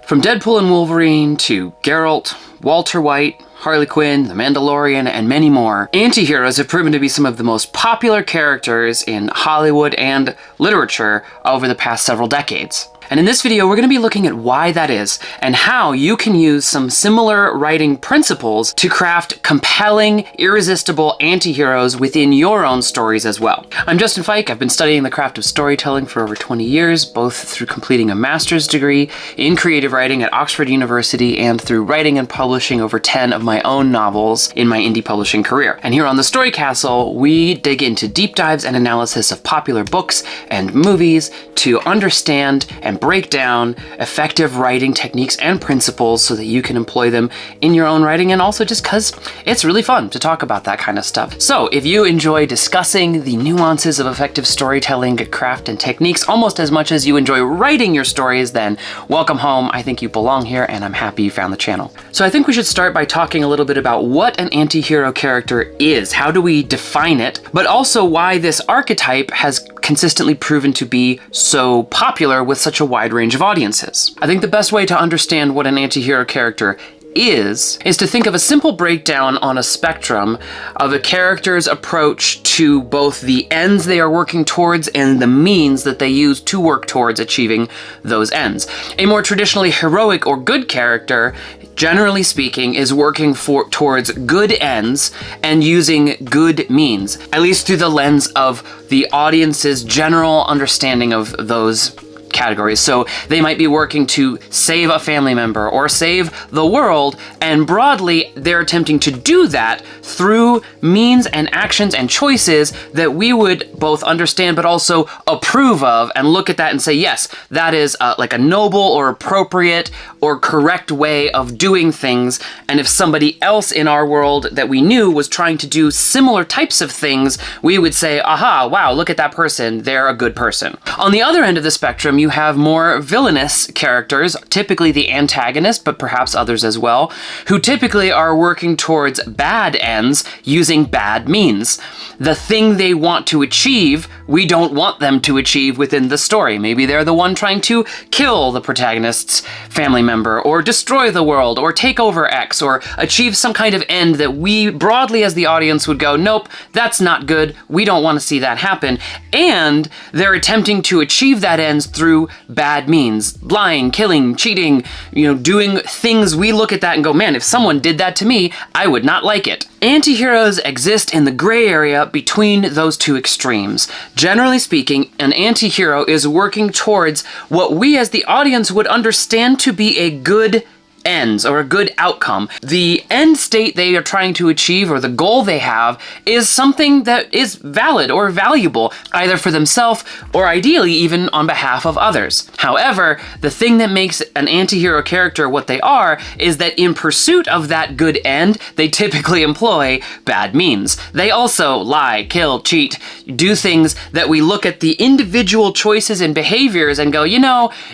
From Deadpool and Wolverine to Geralt, Walter White, Harley Quinn, The Mandalorian, and many more, anti-heroes have proven to be some of the most popular characters in Hollywood and literature over the past several decades. And in this video, we're going to be looking at why that is and how you can use some similar writing principles to craft compelling, irresistible anti-heroes within your own stories as well. I'm Justin Fike. I've been studying the craft of storytelling for over 20 years, both through completing a master's degree in creative writing at Oxford University and through writing and publishing over 10 of my own novels in my indie publishing career. And here on the Story Castle, we dig into deep dives and analysis of popular books and movies to understand and break down effective writing techniques and principles so that you can employ them in your own writing, and also just because it's really fun to talk about that kind of stuff. So if you enjoy discussing the nuances of effective storytelling, craft, and techniques almost as much as you enjoy writing your stories, then welcome home. I think you belong here, and I'm happy you found the channel. So I think we should start by talking a little bit about what an anti-hero character is. How do we define it? But also why this archetype has consistently proven to be so popular with such a wide range of audiences. I think the best way to understand what an anti-hero character is to think of a simple breakdown on a spectrum of a character's approach to both the ends they are working towards and the means that they use to work towards achieving those ends. A more traditionally heroic or good character, generally speaking, is working towards good ends and using good means, at least through the lens of the audience's general understanding of those categories. So they might be working to save a family member or save the world, and broadly they're attempting to do that through means and actions and choices that we would both understand but also approve of, and look at that and say, yes, that is like a noble or appropriate or correct way of doing things. And if somebody else in our world that we knew was trying to do similar types of things, we would say, aha, wow, look at that person, they're a good person. On the other end of the spectrum, you have more villainous characters, typically the antagonist, but perhaps others as well, who typically are working towards bad ends using bad means. The thing they want to achieve, we don't want them to achieve within the story. Maybe they're the one trying to kill the protagonist's family member, or destroy the world, or take over X, or achieve some kind of end that we broadly as the audience would go, nope, that's not good, we don't want to see that happen. And they're attempting to achieve that end through bad means, lying, killing, cheating, doing things we look at that and go, man, if someone did that to me, I would not like it. Anti-heroes exist in the gray area between those two extremes. Generally speaking, an anti-hero is working towards what we as the audience would understand to be a good ends or a good outcome. The end state they are trying to achieve, or the goal they have, is something that is valid or valuable, either for themselves or ideally even on behalf of others. However, the thing that makes an anti-hero character what they are is that in pursuit of that good end, they typically employ bad means. They also lie, kill, cheat, do things that we look at the individual choices and behaviors and go,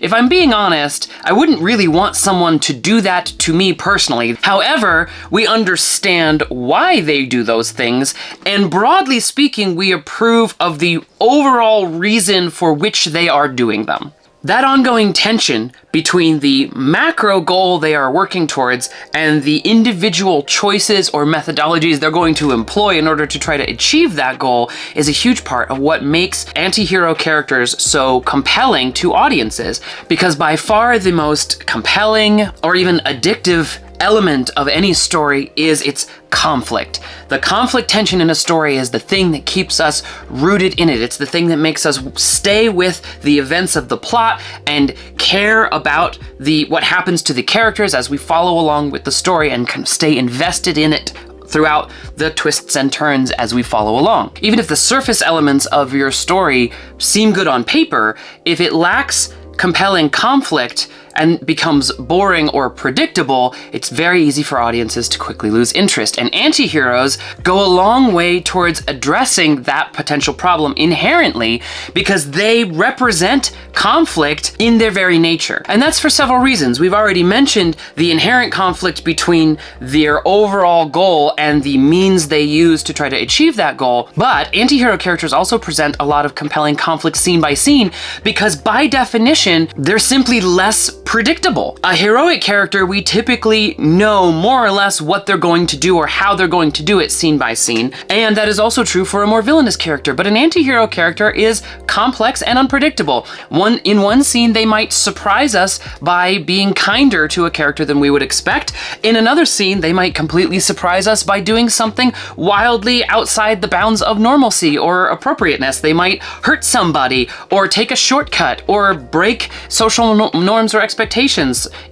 if I'm being honest, I wouldn't really want someone to do that to me personally. However, we understand why they do those things, and broadly speaking, we approve of the overall reason for which they are doing them. That ongoing tension between the macro goal they are working towards and the individual choices or methodologies they're going to employ in order to try to achieve that goal is a huge part of what makes anti-hero characters so compelling to audiences, because by far the most compelling or even addictive element of any story is its conflict. The conflict tension in a story is the thing that keeps us rooted in it. It's the thing that makes us stay with the events of the plot and care about what happens to the characters as we follow along with the story, and kind of stay invested in it throughout the twists and turns as we follow along. Even if the surface elements of your story seem good on paper, if it lacks compelling conflict and becomes boring or predictable, it's very easy for audiences to quickly lose interest. And anti-heroes go a long way towards addressing that potential problem inherently, because they represent conflict in their very nature. And that's for several reasons. We've already mentioned the inherent conflict between their overall goal and the means they use to try to achieve that goal. But anti-hero characters also present a lot of compelling conflict scene by scene, because by definition, they're simply less predictable. A heroic character, we typically know more or less what they're going to do or how they're going to do it scene by scene, and that is also true for a more villainous character. But an anti-hero character is complex and unpredictable. In one scene, they might surprise us by being kinder to a character than we would expect. In another scene, they might completely surprise us by doing something wildly outside the bounds of normalcy or appropriateness. They might hurt somebody or take a shortcut or break social norms or expectations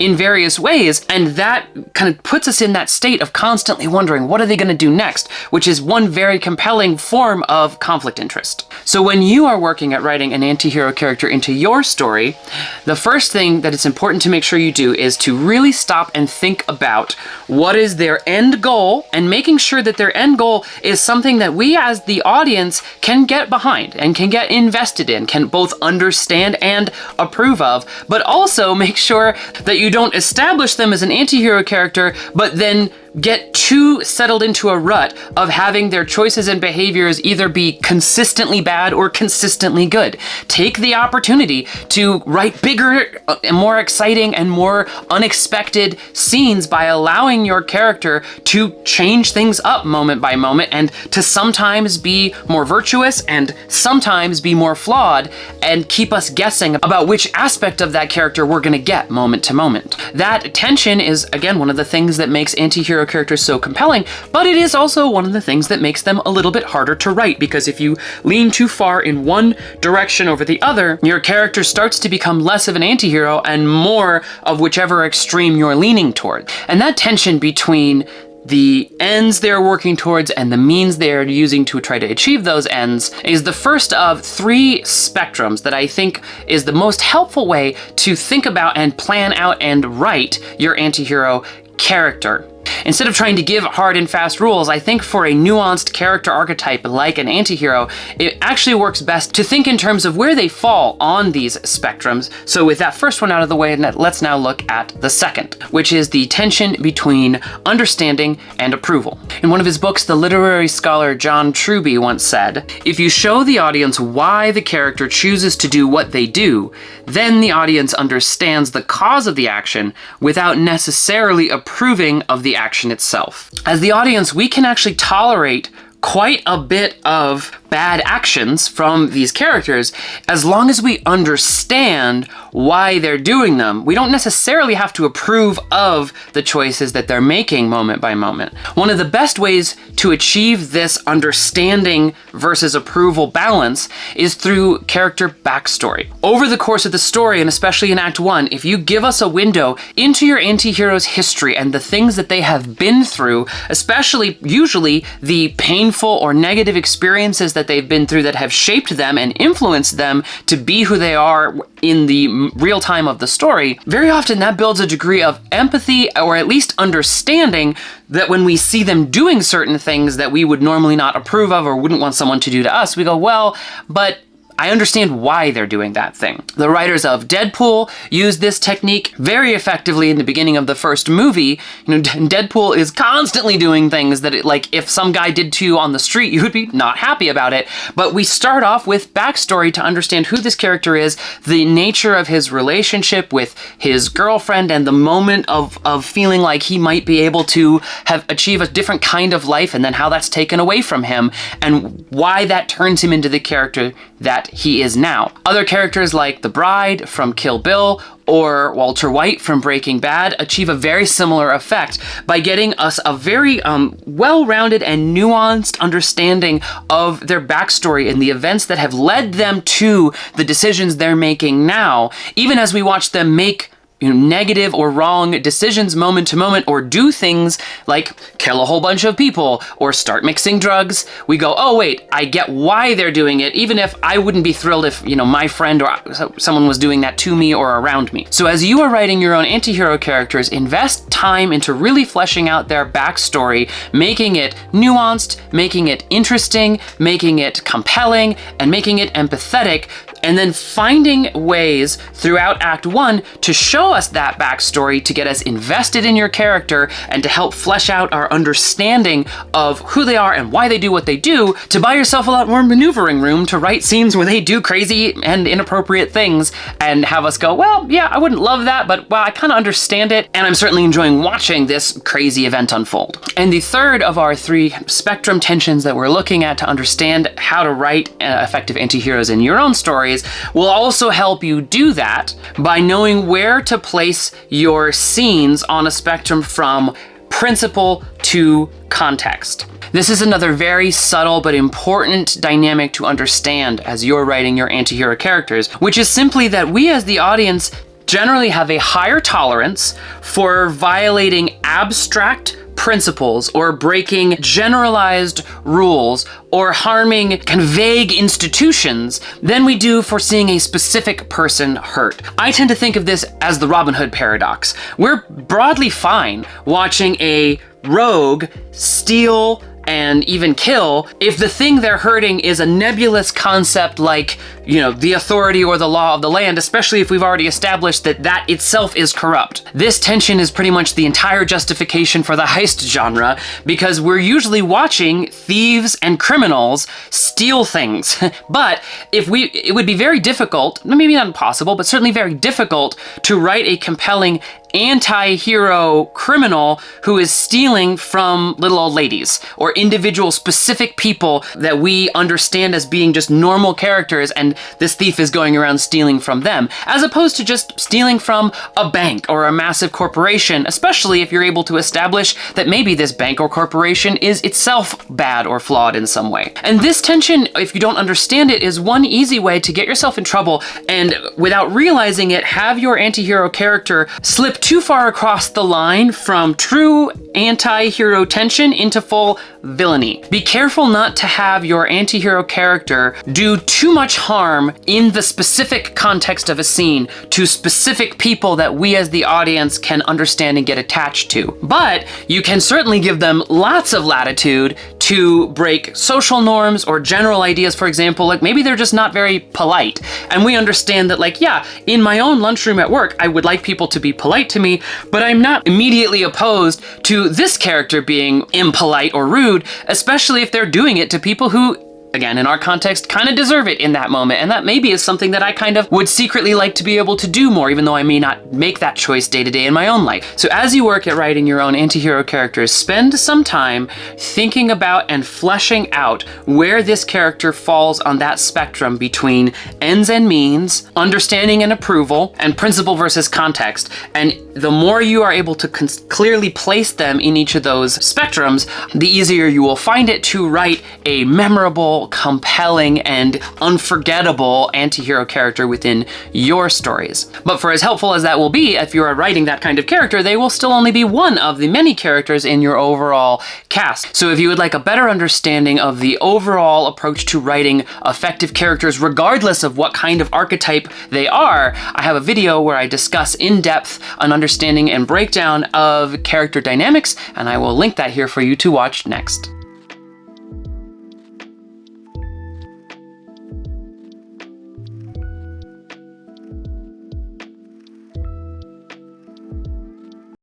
in various ways, and that kind of puts us in that state of constantly wondering, what are they going to do next? Which is one very compelling form of conflict interest. So when you are working at writing an anti-hero character into your story, the first thing that it's important to make sure you do is to really stop and think about what is their end goal, and making sure that their end goal is something that we as the audience can get behind and can get invested in, can both understand and approve of, but also make sure that you don't establish them as an anti-hero character, but then get too settled into a rut of having their choices and behaviors either be consistently bad or consistently good. Take the opportunity to write bigger and more exciting and more unexpected scenes by allowing your character to change things up moment by moment, and to sometimes be more virtuous and sometimes be more flawed, and keep us guessing about which aspect of that character we're going to get moment to moment. That tension is, again, one of the things that makes anti-hero characters so compelling, but it is also one of the things that makes them a little bit harder to write, because if you lean too far in one direction over the other, your character starts to become less of an anti-hero and more of whichever extreme you're leaning toward. And that tension between the ends they're working towards and the means they're using to try to achieve those ends is the first of three spectrums that I think is the most helpful way to think about and plan out and write your anti-hero character. Instead of trying to give hard and fast rules, I think for a nuanced character archetype like an anti-hero, it actually works best to think in terms of where they fall on these spectrums. So with that first one out of the way, let's now look at the second, which is the tension between understanding and approval. In one of his books, the literary scholar John Truby once said, "If you show the audience why the character chooses to do what they do, then the audience understands the cause of the action without necessarily approving of the action itself." As the audience, we can actually tolerate quite a bit of bad actions from these characters as long as we understand why they're doing them. We don't necessarily have to approve of the choices that they're making moment by moment. One of the best ways to achieve this understanding versus approval balance is through character backstory. Over the course of the story, and especially in Act 1, if you give us a window into your anti-hero's history and the things that they have been through, especially usually the painful or negative experiences that they've been through that have shaped them and influenced them to be who they are in the real time of the story, very often that builds a degree of empathy or at least understanding that when we see them doing certain things that we would normally not approve of or wouldn't want someone to do to us, we go, well, but I understand why they're doing that thing. The writers of Deadpool use this technique very effectively in the beginning of the first movie. You know, Deadpool is constantly doing things that, like, if some guy did to you on the street, you would be not happy about it. But we start off with backstory to understand who this character is, the nature of his relationship with his girlfriend, and the moment of feeling like he might be able to achieve a different kind of life, and then how that's taken away from him, and why that turns him into the character that he is now. Other characters like the Bride from Kill Bill or Walter White from Breaking Bad achieve a very similar effect by getting us a very well-rounded and nuanced understanding of their backstory and the events that have led them to the decisions they're making now, even as we watch them make negative or wrong decisions moment to moment, or do things like kill a whole bunch of people or start mixing drugs. We go, oh wait, I get why they're doing it, even if I wouldn't be thrilled if, my friend or someone was doing that to me or around me. So as you are writing your own anti-hero characters, invest time into really fleshing out their backstory, making it nuanced, making it interesting, making it compelling, and making it empathetic, and then finding ways throughout Act 1 to show us that backstory, to get us invested in your character, and to help flesh out our understanding of who they are and why they do what they do, to buy yourself a lot more maneuvering room to write scenes where they do crazy and inappropriate things and have us go, well, yeah, I wouldn't love that, but well, I kind of understand it, and I'm certainly enjoying watching this crazy event unfold. And the third of our 3 spectrum tensions that we're looking at to understand how to write effective anti-heroes in your own stories will also help you do that by knowing where to place your scenes on a spectrum from principle to context. This is another very subtle but important dynamic to understand as you're writing your anti-hero characters, which is simply that we as the audience generally have a higher tolerance for violating abstract principles or breaking generalized rules or harming kind of vague institutions than we do for seeing a specific person hurt. I tend to think of this as the Robin Hood paradox. We're broadly fine watching a rogue steal and even kill if the thing they're hurting is a nebulous concept like, you know, the authority or the law of the land, especially if we've already established that that itself is corrupt. This tension is pretty much the entire justification for the heist genre, because we're usually watching thieves and criminals steal things. But it would be very difficult, maybe not impossible, but certainly very difficult to write a compelling anti-hero criminal who is stealing from little old ladies or individual specific people that we understand as being just normal characters, and this thief is going around stealing from them, as opposed to just stealing from a bank or a massive corporation, especially if you're able to establish that maybe this bank or corporation is itself bad or flawed in some way. And this tension, if you don't understand it, is one easy way to get yourself in trouble and, without realizing it, have your anti-hero character slip too far across the line from true anti-hero tension into full villainy. Be careful not to have your anti-hero character do too much harm in the specific context of a scene to specific people that we as the audience can understand and get attached to. But you can certainly give them lots of latitude to break social norms or general ideas. For example, like maybe they're just not very polite, and we understand that, like, yeah, in my own lunchroom at work, I would like people to be polite to me, but I'm not immediately opposed to this character being impolite or rude, especially if they're doing it to people who, again, in our context, kind of deserve it in that moment. And that maybe is something that I kind of would secretly like to be able to do more, even though I may not make that choice day to day in my own life. So as you work at writing your own anti-hero characters, spend some time thinking about and fleshing out where this character falls on that spectrum between ends and means, understanding and approval, and principle versus context. And the more you are able to clearly place them in each of those spectrums, the easier you will find it to write a memorable, compelling, and unforgettable anti-hero character within your stories. But for as helpful as that will be, if you are writing that kind of character, they will still only be one of the many characters in your overall cast. So if you would like a better understanding of the overall approach to writing effective characters, regardless of what kind of archetype they are, I have a video where I discuss in depth an understanding and breakdown of character dynamics, and I will link that here for you to watch next.